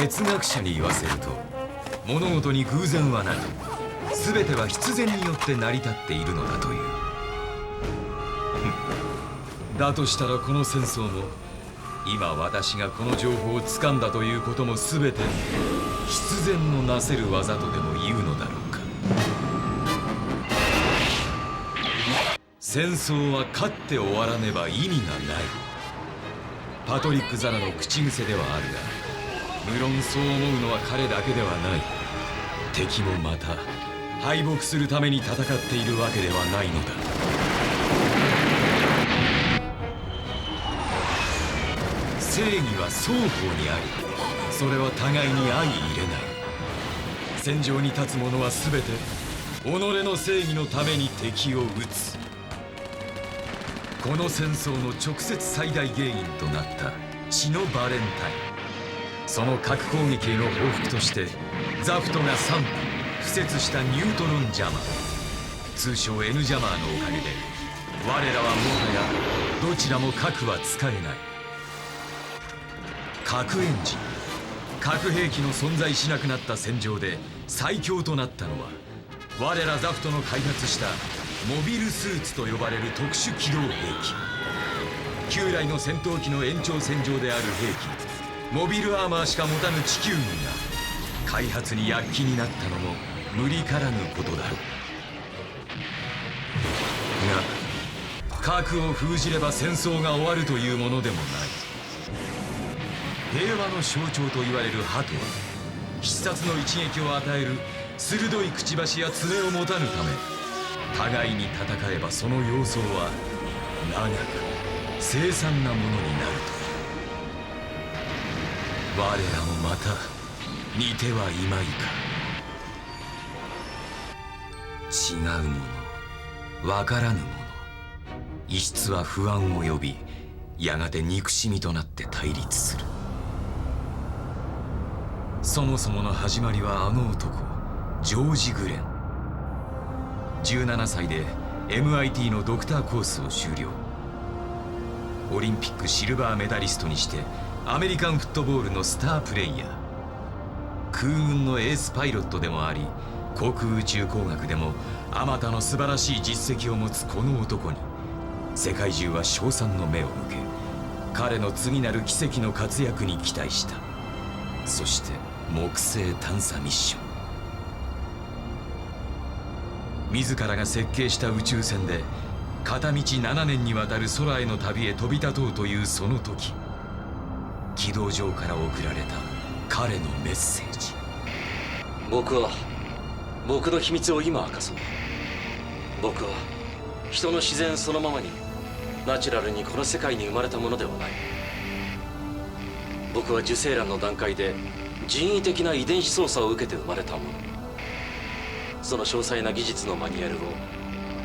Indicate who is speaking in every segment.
Speaker 1: 哲学者に言わせると、物事に偶然はない。全ては必然によって成り立っているのだという。だとしたらこの戦争も、今私がこの情報を掴んだということも全て必然のなせる技とでも言うのだろうか。戦争は勝って終わらねば意味がない。パトリック・ザラの口癖ではあるが、無論そう思うのは彼だけではない。敵もまた敗北するために戦っているわけではないのだ。正義は双方にあり、それは互いに相入れない。戦場に立つ者は全て己の正義のために敵を討つ。この戦争の直接最大原因となった血のバレンタイン、その核攻撃への報復としてザフトが3不設したニュートロンジャマー、通称 N ジャマーのおかげで我らはもはやどちらも核は使えない。核エンジン、核兵器の存在しなくなった戦場で最強となったのは、我らザフトの開発したモビルスーツと呼ばれる特殊機動兵器。旧来の戦闘機の延長線上である兵器モビルアーマーしか持たぬ地球軍が開発に躍起になったのも無理からぬことだろうが、核を封じれば戦争が終わるというものでもない。平和の象徴と言われる鳩は必殺の一撃を与える鋭いくちばしや爪を持たぬため、互いに戦えばその様相は長く凄惨なものになると。我らもまた似てはいまいか。違うもの、わからぬもの、異質は不安を呼び、やがて憎しみとなって対立する。そもそもの始まりはあの男ジョージ・グレン。17歳で MIT のドクターコースを修了。オリンピックシルバーメダリストにしてアメリカンフットボールのスタープレイヤー、空軍のエースパイロットでもあり、航空宇宙工学でもあまたの素晴らしい実績を持つこの男に世界中は称賛の目を向け、彼の次なる奇跡の活躍に期待した。そして木星探査ミッション、自らが設計した宇宙船で片道7年にわたる空への旅へ飛び立とうというその時、軌道上から送られた彼のメッセージ。
Speaker 2: 僕の秘密を今明かそう。僕は人の自然そのままにナチュラルにこの世界に生まれたものではない。僕は受精卵の段階で人為的な遺伝子操作を受けて生まれたもの。その詳細な技術のマニュアルを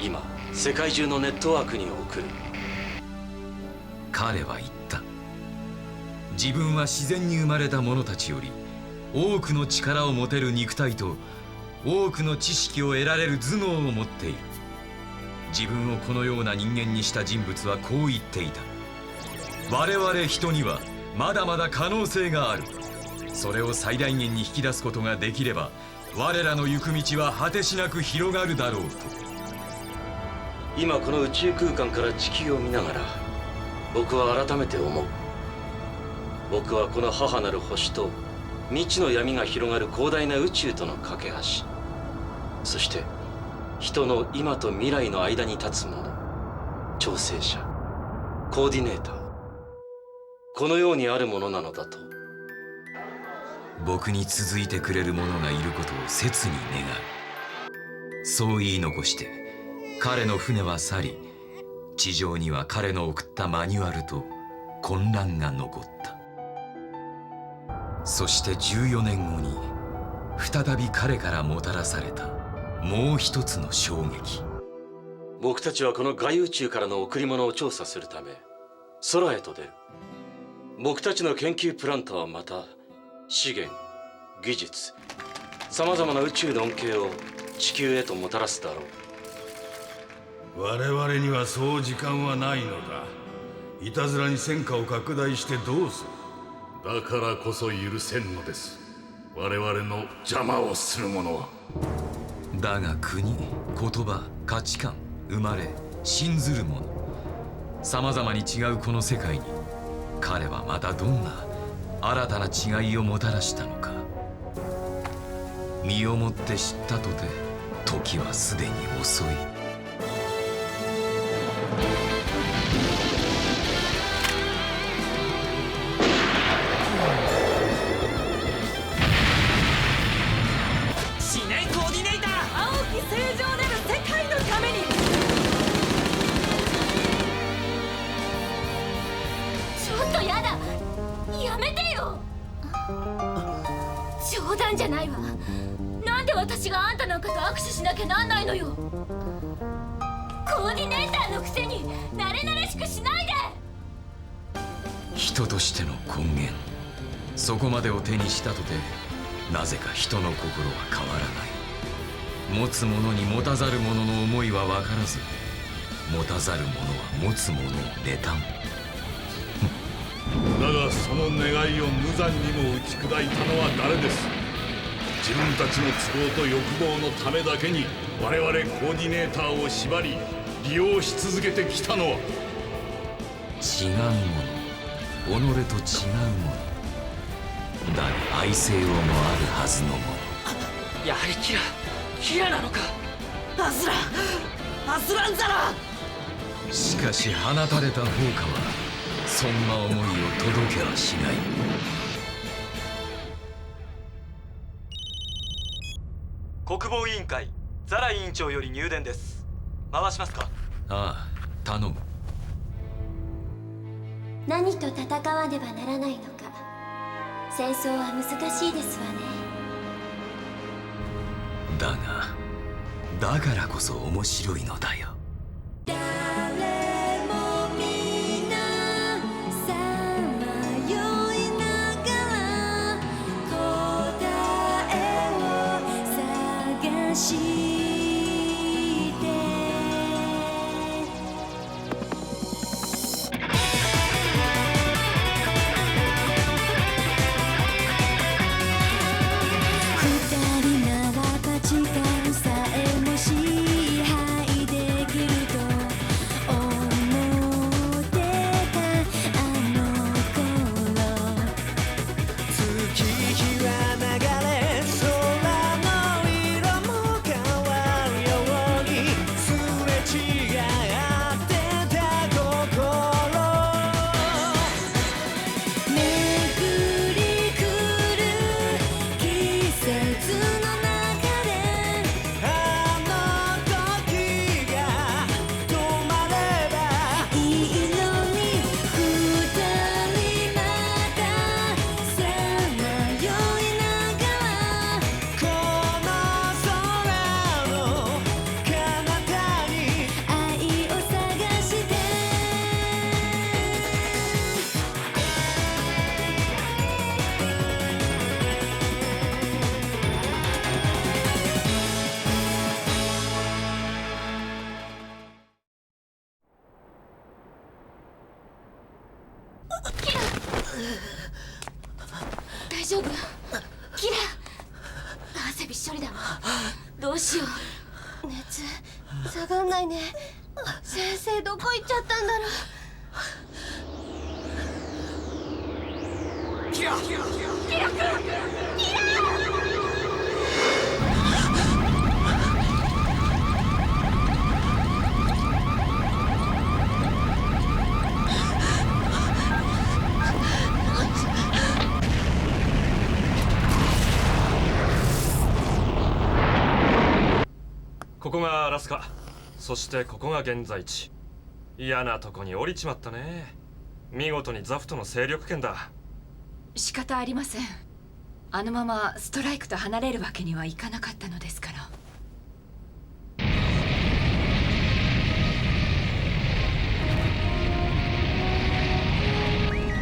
Speaker 2: 今世界中のネットワークに送る。
Speaker 1: 彼は言った。自分は自然に生まれた者たちより多くの力を持てる肉体と多くの知識を得られる頭脳を持っている。自分をこのような人間にした人物はこう言っていた。我々人にはまだまだ可能性がある。それを最大限に引き出すことができれば、我らの行く道は果てしなく広がるだろうと。
Speaker 2: 今この宇宙空間から地球を見ながら僕は改めて思う。僕はこの母なる星と未知の闇が広がる広大な宇宙との架け橋、そして人の今と未来の間に立つもの、調整者、コーディネーター、このようにあるものなのだと。
Speaker 1: 僕に続いてくれる者がいることを切に願う。そう言い残して彼の船は去り、地上には彼の送ったマニュアルと混乱が残った。そして14年後に再び彼からもたらされたもう一つの衝撃。
Speaker 2: 僕たちはこの外宇宙からの贈り物を調査するため空へと出る。僕たちの研究プラントはまた資源、技術、さまざまな宇宙の恩恵を地球へともたらすだろ
Speaker 3: う。我々にはそう時間はないのだ。いたずらに戦火を拡大してどうする。だからこそ許せんのです。我々の邪魔をする者は。
Speaker 1: だが国、言葉、価値観、生まれ、信ずる者、さまざまに違うこの世界に彼はまたどんな新たな違いをもたらしたのか。身をもって知ったとて時はすでに遅い。
Speaker 4: 思念コーディネーター、
Speaker 5: 青き正常なる世界のために。
Speaker 6: ちょっとやだ、やめてよ。冗談じゃないわ。なんで私があんたなんかと握手しなきゃなんないのよ。コーディネーターのくせに慣れ慣れしくしないで。
Speaker 1: 人としての根源、そこまでを手にしたとてなぜか人の心は変わらない。持つ者に持たざる者の思いは分からず、持たざる者は持つ者を妬む。
Speaker 3: だがその願いを無残にも打ち砕いたのは誰です。自分たちの都合と欲望のためだけに我々コーディネーターを縛り利用し続けてきたのは。
Speaker 1: 違うもの、己と違うもの、だが愛性をもあるはずのもの。
Speaker 4: やはりキラなのか。
Speaker 5: アスランザラ。
Speaker 1: しかし放たれた放火はそんな思いを届けはしない。
Speaker 7: 国防委員会ザラ委員長より入電です。回しますか。
Speaker 1: ああ、頼む。
Speaker 6: 何と戦わねばならないのか。戦争は難しいですわね。
Speaker 1: だがだからこそ面白いのだよ。
Speaker 6: 大丈夫？キラ、汗びっしょりだわ。どうしよう。熱下がんないね。先生どこ行っちゃったんだろう。キラ君、キラ！
Speaker 8: ここがアラスカ、そしてここが現在地。嫌なとこに降りちまったね。見事にザフトの勢力圏だ。
Speaker 5: 仕方ありません。あのままストライクと離れるわけにはいかなかったのですから。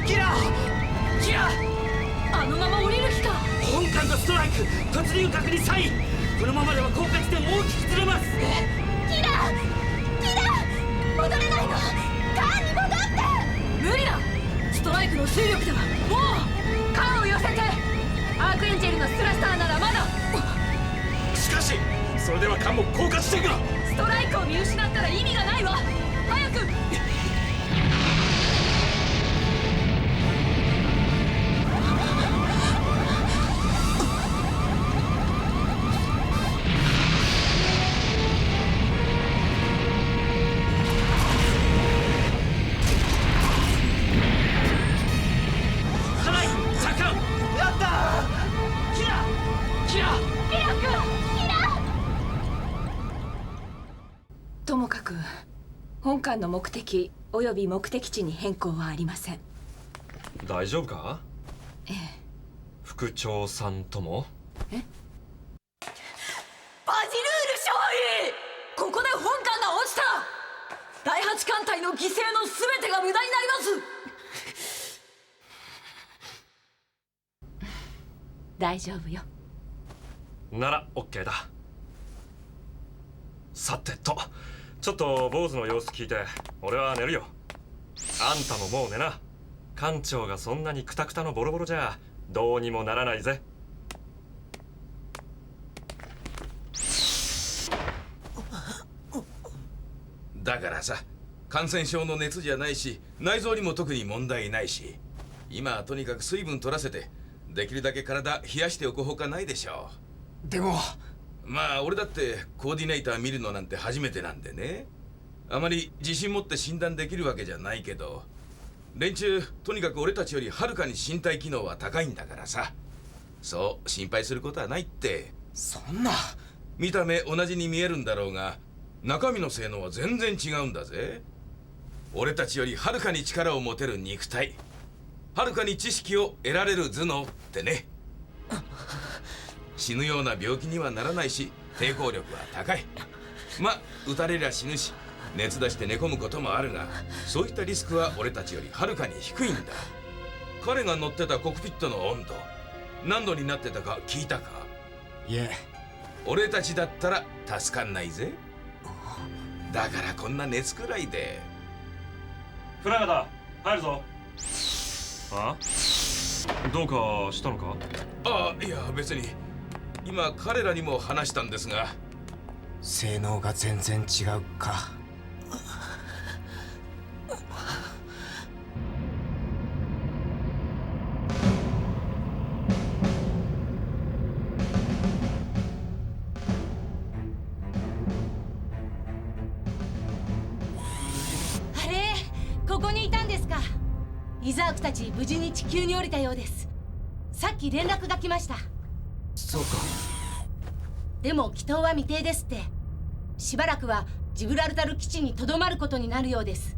Speaker 4: キラ
Speaker 5: あのまま降りる気か。
Speaker 4: 本艦とストライク突入確認サイン。このままでは降下地点大きくずれます。
Speaker 6: キラ戻れないの。カーに戻って。
Speaker 5: 無理だ。ストライクの勢力ではもう。
Speaker 3: それでは艦も降下してか。
Speaker 5: ストライクを見失ったら意味がないわ。早く。
Speaker 4: ストライク着艦。やったー。キラキラ
Speaker 6: キラ君、キラ。
Speaker 5: ともかく本艦の目的および目的地に変更はありません。
Speaker 8: 大丈夫か？
Speaker 5: ええ。
Speaker 8: 副長さんとも？
Speaker 5: バジルール少尉、ここで本艦が落ちた。第8艦隊の犠牲の全てが無駄になります。大丈夫よ。
Speaker 8: なら OK だ。さてと、ちょっと坊主の様子聞いて俺は寝るよ。あんたももう寝な。艦長がそんなにクタクタのボロボロじゃどうにもならないぜ。
Speaker 9: だからさ、感染症の熱じゃないし内臓にも特に問題ないし、今はとにかく水分取らせてできるだけ体冷やしておくほかないでしょう。
Speaker 1: でも
Speaker 9: まあ俺だってコーディネーター見るのなんて初めてなんでね、あまり自信持って診断できるわけじゃないけど、連中とにかく俺たちよりはるかに身体機能は高いんだからさ、そう心配することはないって。
Speaker 1: そんな。
Speaker 9: 見た目同じに見えるんだろうが中身の性能は全然違うんだぜ。俺たちよりはるかに力を持てる肉体、はるかに知識を得られる頭脳ってね。死ぬような病気にはならないし抵抗力は高い。ま、撃たれりゃ死ぬし熱出して寝込むこともあるが、そういったリスクは俺たちよりはるかに低いんだ。彼が乗ってたコックピットの温度何度になってたか聞いたか？
Speaker 1: いえ。
Speaker 9: 俺たちだったら助かんないぜ。だからこんな熱くらいで。
Speaker 8: フラガタ入るぞ。あ？どうかしたのか？
Speaker 9: ああ、いや別に。今彼らにも話したんですが、
Speaker 1: 性能が全然違うか。
Speaker 6: あれ、ここにいたんですか。イザークたち無事に地球に降りたようです。さっき連絡が来ました。
Speaker 1: そうか。
Speaker 6: でも帰島は未定ですって。しばらくはジブラルタル基地にとどまることになるようです。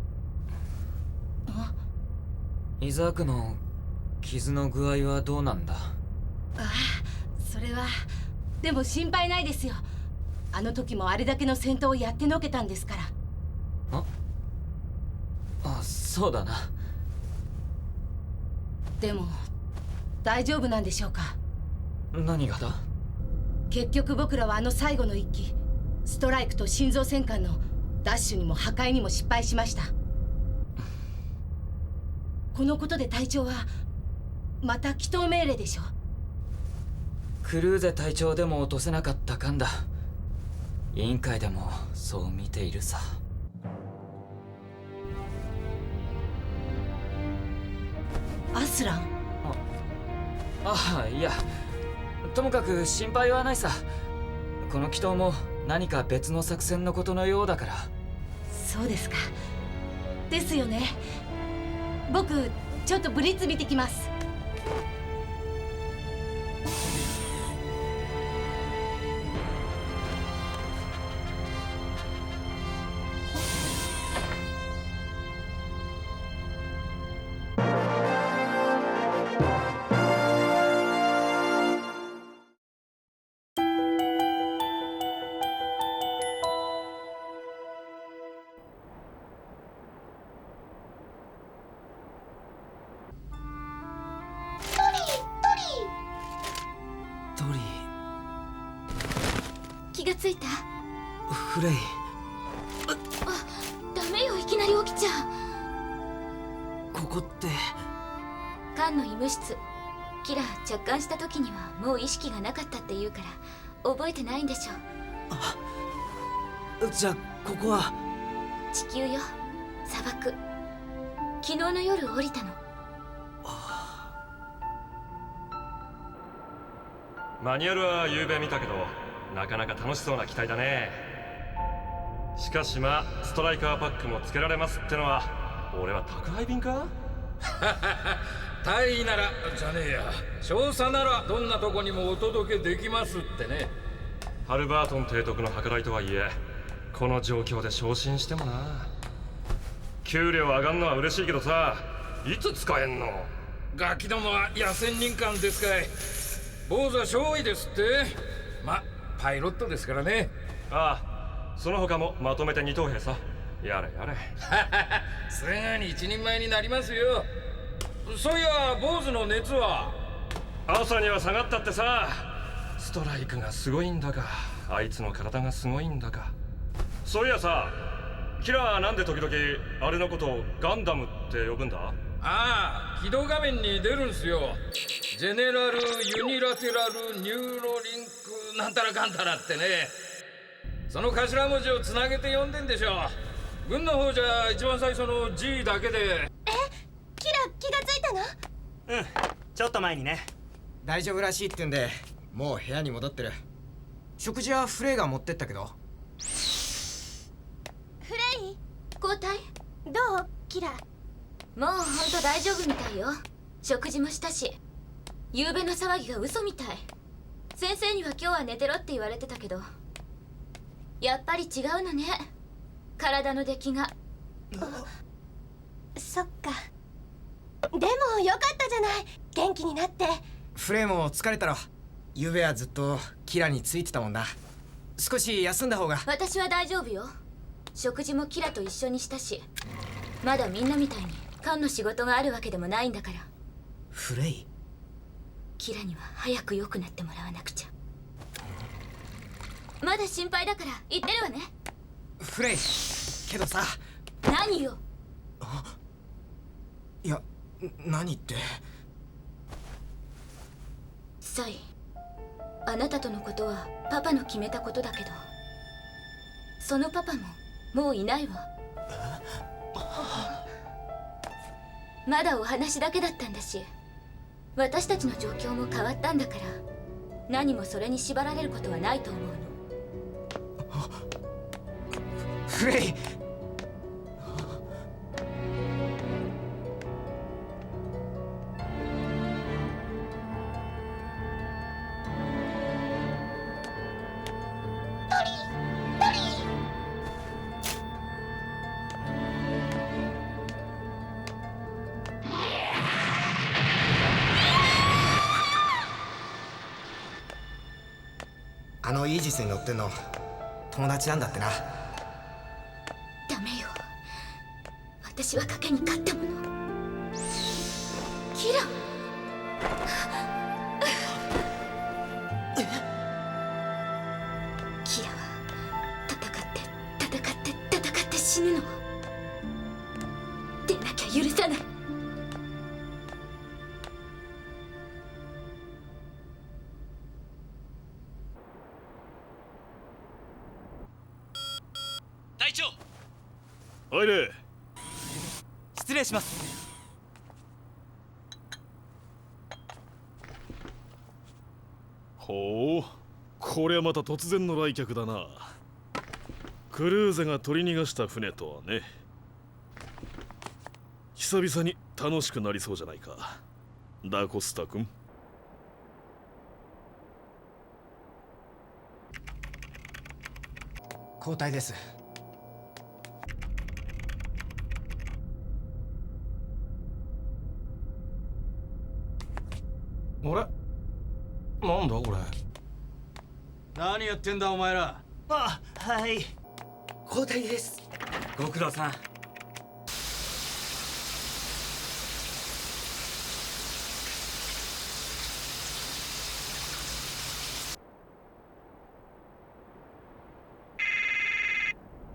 Speaker 10: イザークの傷の具合はどうなんだ？
Speaker 6: ああ、それはでも心配ないですよ。あの時もあれだけの戦闘をやってのけたんですから。
Speaker 10: あ、そうだな。
Speaker 6: でも大丈夫なんでしょうか？
Speaker 10: 何がだ？
Speaker 6: 結局僕らはあの最後の一機、ストライクと心臓戦艦のダッシュにも破壊にも失敗しました。このことで隊長はまた帰島命令でしょ。
Speaker 10: クルーゼ隊長でも落とせなかった艦だ。委員会でもそう見ているさ。
Speaker 6: アスラン？
Speaker 10: いや、ともかく心配はないさ。この帰島も何か別の作戦のことのようだから。
Speaker 6: そうですか。ですよね。僕ちょっとブリッツ見てきます。
Speaker 10: トリー。
Speaker 6: 気がついた？
Speaker 10: フレイ。
Speaker 6: ダメよ、いきなり起きちゃう。
Speaker 10: ここって
Speaker 6: 艦の医務室。キラ着艦した時にはもう意識がなかったって言うから覚えてないんでしょう。
Speaker 10: じゃあここは
Speaker 6: 地球よ、砂漠。昨日の夜降りたの。
Speaker 8: マニュアルは夕べ見たけど、なかなか楽しそうな機体だね。しかしまあストライカーパックもつけられますってのは、俺は宅配便か？
Speaker 11: 大尉ならじゃねえや、少佐ならどんなとこにもお届けできますってね。
Speaker 8: ハルバートン提督の計らいとはいえ、この状況で昇進してもな。給料上がんのは嬉しいけどさ、いつ使えんの？
Speaker 11: ガキどもは野戦人間ですかい。坊主は少尉ですって。ま、パイロットですからね。
Speaker 8: ああ、その他もまとめて二等兵さ。やれやれ。
Speaker 11: すぐに一人前になりますよ。そういや坊主の熱は？
Speaker 8: 朝には下がったってさ。ストライクがすごいんだか、あいつの体がすごいんだか。そういやさ、キラーなんで時々あれのことをガンダムって呼ぶんだ？
Speaker 11: ああ、起動画面に出るんすよ。ジェネラル・ユニラテラル・ニューロリンクなんたらかんたらってね。その頭文字をつなげて呼んでんでしょ。軍の方じゃ一番最初の G だけで。
Speaker 6: キラ、気がついたの？
Speaker 7: うん、ちょっと前にね。
Speaker 10: 大丈夫らしいってんで、もう部屋に戻ってる。食事はフレイが持ってったけど。
Speaker 6: フレイ、交代どう？キラ。もうほんと大丈夫みたいよ。食事もしたし。夕べの騒ぎが嘘みたい。先生には今日は寝てろって言われてたけど、やっぱり違うのね、体の出来が。そっか。でもよかったじゃない、元気になって。
Speaker 10: フレイも疲れたろ。ゆうべはずっとキラについてたもんな。少し休んだ方が。
Speaker 6: 私は大丈夫よ。食事もキラと一緒にしたし、まだみんなみたいに艦の仕事があるわけでもないんだから。
Speaker 10: フレイ、
Speaker 6: キラには早く良くなってもらわなくちゃ。まだ心配だから言ってるわね。
Speaker 10: フレイ、けどさ。
Speaker 6: 何よ。
Speaker 10: いや、何って。
Speaker 6: サイ、あなたとのことはパパの決めたことだけど、そのパパももういないわ。まだお話だけだったんだし、私たちの状況も変わったんだから、何もそれに縛られることはないと思うの。
Speaker 10: フレイ、あのイージスに乗ってんの友達なんだってな。
Speaker 6: ダメよ、私は賭けに勝ったもの。キラ。キラは戦って死ぬの。でなきゃ許さない。
Speaker 7: 隊長、
Speaker 3: 入れ。
Speaker 7: 失礼します。
Speaker 3: ほう、こりゃまた突然の来客だな。クルーゼが取り逃がした船とはね。久々に楽しくなりそうじゃないか、ダコスタ君。
Speaker 10: 交代です。
Speaker 12: あれ、なんだこれ。
Speaker 4: 何やってんだお前ら。
Speaker 7: あ、はい。
Speaker 10: 交代です。
Speaker 7: ご苦労さん。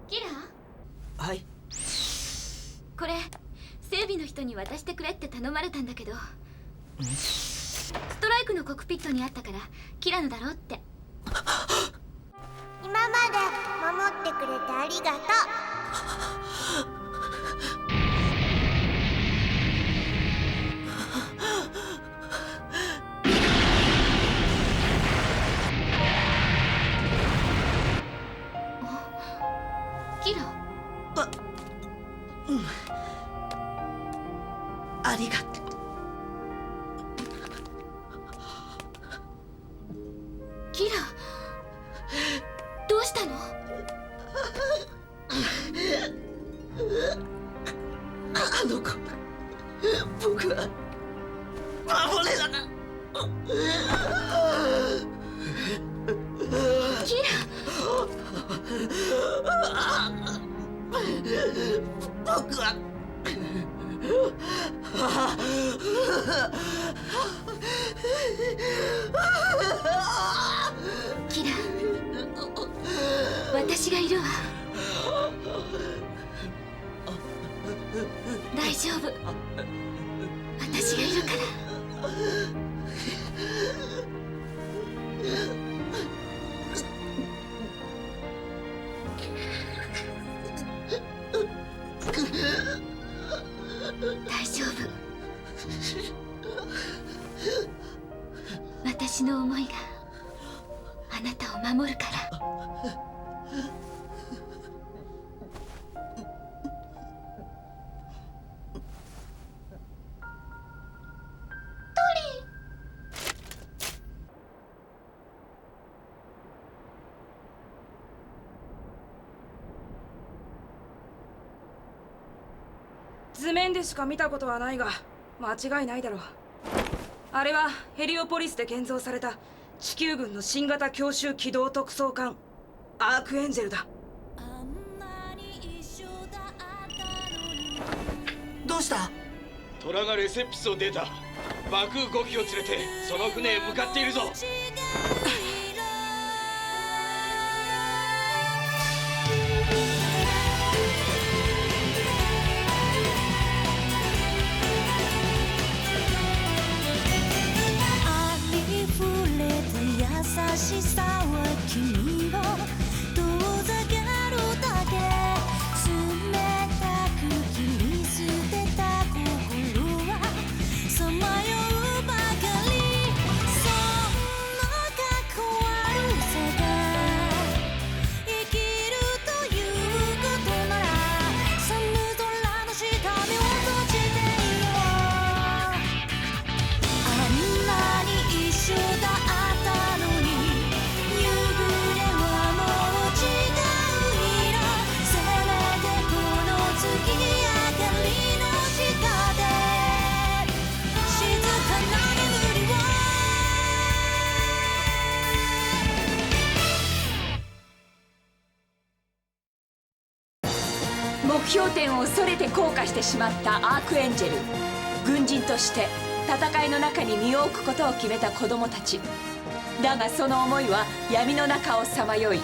Speaker 6: キラ。
Speaker 10: はい。
Speaker 6: これ整備の人に渡してくれって頼まれたんだけど、ストライクのコックピットにあったからキラのだろうって。今まで守ってくれてありがとう。キラ。
Speaker 5: ありがとう。
Speaker 6: キラ、どうしたの？
Speaker 5: あの子、僕は守れなかった。
Speaker 6: キラ。
Speaker 5: 僕は
Speaker 6: キラ、私がいるわ。大丈夫、私がいるから。大丈夫。私の思いがあなたを守るから。
Speaker 13: 図面でしか見たことはないが間違いないだろう。あれはヘリオポリスで建造された地球軍の新型強襲機動特装艦アークエンジェルだ。
Speaker 5: どうした？
Speaker 14: トラがレセプスを出た。バク5機を連れてその船へ向かっているぞ。
Speaker 15: 優しさは君を遠ざけるだけ。冷たく切り捨てた心はさまようばかり。そんなかっこ悪さが生きるということなら寒空の下目を閉じていよう。あんなに一緒だ
Speaker 5: 目標点をそれて降下してしまったアークエンジェル。軍人として戦いの中に身を置くことを決めた子供たちだが、その思いは闇の中をさまよい、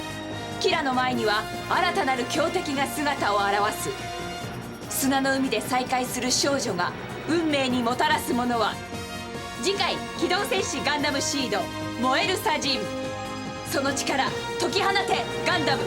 Speaker 5: キラの前には新たなる強敵が姿を現す。砂の海で再会する少女が運命にもたらすものは。次回「機動戦士ガンダムシード燃えるサジン」。その力解き放てガンダム。